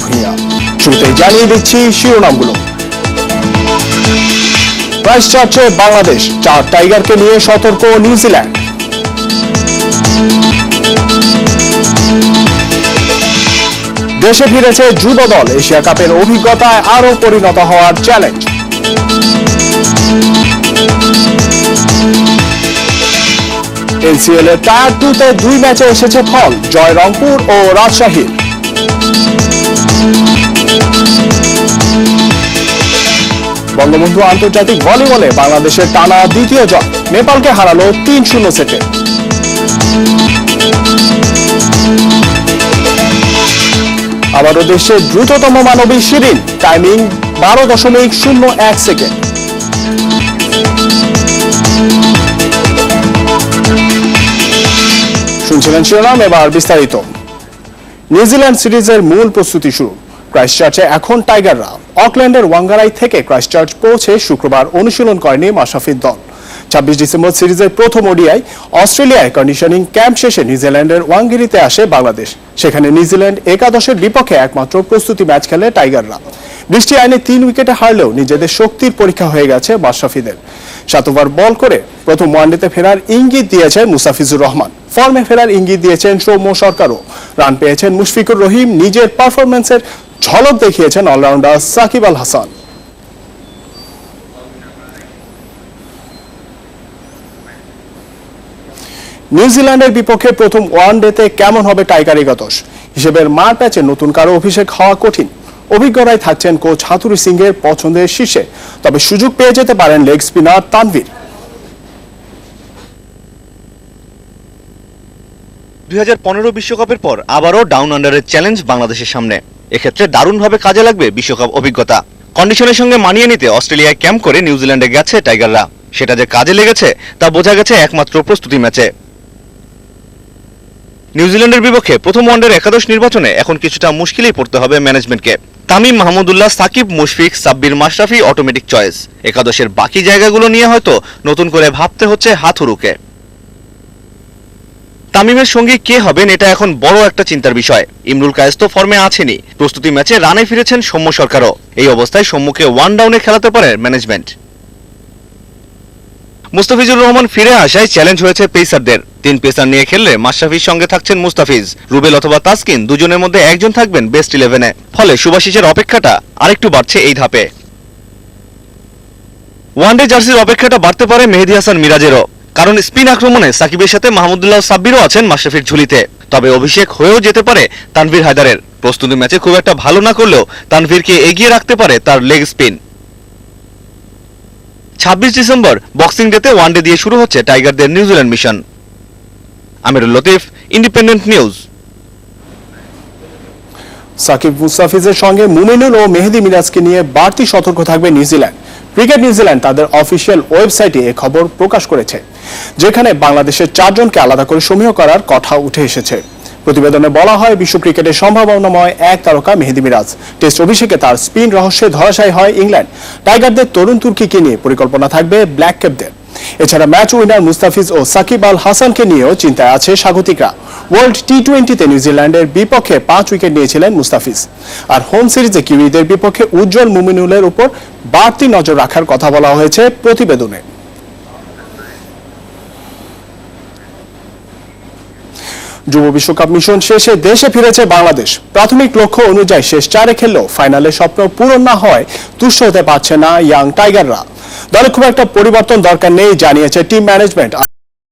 ভূঁইয়া। শুরুতেই জানিয়ে দিচ্ছি শিরোনামগুলো। ক্রাইস্টচার্চে বাংলাদেশ, 4 টাইগারকে নিয়ে সতর্ক নিউজিল্যান্ড। দেশে ফিরেছে যুব দল, এশিয়া কাপের অভিজ্ঞতায় আরও পরিণত হওয়ার চ্যালেঞ্জ। এনসিএল এর টায়ার 2-তে 2 ম্যাচে এসেছে ফল, জয় রংপুর ও রাজশাহীর। বঙ্গবন্ধু আন্তর্জাতিক ভলিবলে বাংলাদেশের টানা দ্বিতীয় জয়, নেপালকে হারালো 3-0 সেটে। আবারও দেশের দ্রুততম মানবী শিরিন, টাইমিং 12.01 সেকেন্ড। শুনছিলেন শিরোনাম, এবার বিস্তারিত। নিউজিল্যান্ড সিরিজের মূল প্রস্তুতি শুরু। ক্রাইস্টচার্চে এখন টাইগাররা। অকল্যান্ডের ওয়াঙ্গারাই থেকে ক্রাইস্টচার্চ পৌঁছে শুক্রবার অনুশীলন করেনি মাশরাফির দল। 26 ডিসেম্বর সিরিজের প্রথম ওডিআই অস্ট্রেলিয়ায় কন্ডিশনিং ক্যাম্প শেষে নিউজিল্যান্ডের ওয়াঙ্গেরিতে আসে বাংলাদেশ। সেখানে নিউজিল্যান্ড একাদশের বিপক্ষে একমাত্র প্রস্তুতি ম্যাচ খেলে টাইগাররা। বৃষ্টি আইনে 3 উইকেটে হারলেও নিজেদের শক্তির পরীক্ষা হয়ে গেছে মাশরাফিদের। 7 ওভার বল করে প্রথম ওয়ানডেতে ফেরার ইঙ্গিত দিয়েছেন মুস্তাফিজুর রহমান। ফর্মে ফেরার ইঙ্গিত দিয়েছেন সৌম্য সরকারও। রান পেয়েছেন মুশফিকুর রহিম। নিজের পারফরম্যান্সের ঝলক দেখিয়েছেন অলরাউন্ডার সাকিব আল হাসান। নিউজিল্যান্ডের বিপক্ষে প্রথম ওয়ানডেতে কেমন হবে টাইগার একাদশ? হিসেবের মার প্যাচে নতুন কারো অভিষেক হওয়া কঠিন। অভিজ্ঞতায় থাকছেন কোচ হাতুড়ি সিং এর পছন্দের শীর্ষে, তবে সুযোগ পেয়ে যেতে পারেন লেগ স্পিনার তানভীর। 2015 বিশ্বকাপের পর আবারও ডাউন আন্ডারের চ্যালেঞ্জ বাংলাদেশের সামনে। এক্ষেত্রে দারুণভাবে কাজে লাগবে বিশ্বকাপ অভিজ্ঞতা। কন্ডিশনের সঙ্গে মানিয়ে নিতে অস্ট্রেলিয়ায় ক্যাম্প করে নিউজিল্যান্ডে গেছে টাইগাররা। সেটা যে কাজে লেগেছে তা বোঝা গেছে একমাত্র প্রস্তুতি ম্যাচে। নিউজিল্যান্ডের বিপক্ষে প্রথম ওয়ানডের একাদশ নির্বাচনে এখন কিছুটা মুশকিলেই পড়তে হবে ম্যানেজমেন্টকে। Tamim, Mahmudullah, Shakib, Mushfiq, Sabbir, Mashrafe automatic choice. একাদশের বাকি জায়গাগুলো নিয়ে হয়তো নতুন করে ভাবতে হচ্ছে হাথুরুকে। তামিমের সঙ্গে কে হবেন এটা এখন বড় একটা চিন্তার বিষয়। ইমরুল কায়েস তো ফর্মে আছেনই, প্রস্তুতি ম্যাচে রানে ফিরেছেন সৌম্য সরকারও। এই অবস্থায় সৌম্যকে ওয়ান ডাউনে খেলাতে পারে ম্যানেজমেন্ট। মুস্তাফিজুর রহমান ফিরে আসায় চ্যালেঞ্জ হয়েছে পেসারদের। 3 পেসার নিয়ে খেললে মাশরাফির সঙ্গে থাকছেন মুস্তাফিজ, রুবেল অথবা তাসকিন, দুজনের মধ্যে একজন থাকবেন বেস্ট 11-এ। ফলে সুভাশিসের অপেক্ষাটা আরেকটু বাড়ছে এই ধাপে। ওয়ানডে জার্সির অপেক্ষাটা বাড়তে পারে মেহেদী হাসান মিরাজেরও, কারণ স্পিন আক্রমণে সাকিবের সাথে মাহমুদুল্লাহ, সাব্বিরও আছেন মাশরাফির ঝুলিতে। তবে অভিষেক হয়েও যেতে পারে তানভীর হায়দারের। প্রস্তুতি ম্যাচে খুব একটা ভালো না করলেও তানভীরকে এগিয়ে রাখতে পারে তার লেগ স্পিন। 26 ডিসেম্বর বক্সিং ডেতে ওয়ানডে দিয়ে শুরু হচ্ছে টাইগারদের নিউজিল্যান্ড মিশন। আমিরুল লতিফ, ইন্ডিপেন্ডেন্ট নিউজ। সাকিব মুস্তাফিজের সঙ্গে মুমিনুল ও মেহেদী মিরাজকে নিয়ে বাড়তি সতর্ক থাকবে নিউজিল্যান্ড। ক্রিকেট নিউজিল্যান্ড তাদের অফিসিয়াল ওয়েবসাইটে এ খবর প্রকাশ করেছে, যেখানে বাংলাদেশের 4 জনকে আলাদা করে সমীহ করার কথা উঠে এসেছে। প্রতিবেদনে বলা হয়, বিশ্ব ক্রিকেটের সম্ভাবনাময় এক তারকা মেহেদী মিরাজ টেস্ট অভিষেকে তার স্পিন রহস্যে ধরাশায়ী হয় ইংল্যান্ড। টাইগারদের তরুণ তুর্কিকে নিয়ে পরিকল্পনা থাকবে ব্ল্যাক ক্যাপদের। এছাড়া ম্যাচ উইনার মুস্তাফিজ ও সাকিব আল হাসানকে নিয়েও চিন্তায় আছে স্বাগতিকরা। ওয়ার্ল্ড টি20-তে নিউজিল্যান্ডের বিপক্ষে 5 উইকেট নিয়েছিলেন মুস্তাফিজ। আর হোম সিরিজে কিউইদের বিপক্ষে উজ্জ্বল মুমিনুলের উপর বাড়তি নজর রাখার কথা বলা হয়েছে প্রতিবেদনে। যুব বিশ্বকাপ মিশন শেষে দেশে ফিরেছে বাংলাদেশ। প্রাথমিক লক্ষ্য অনুযায়ী শেষ 4-এ খেললেও ফাইনালে স্বপ্ন পূরণ না হয় তুষ্ট হতে পারছে না ইয়াং টাইগাররা। দলে খুব একটা পরিবর্তন দরকার নেই জানিয়েছে টিম ম্যানেজমেন্ট।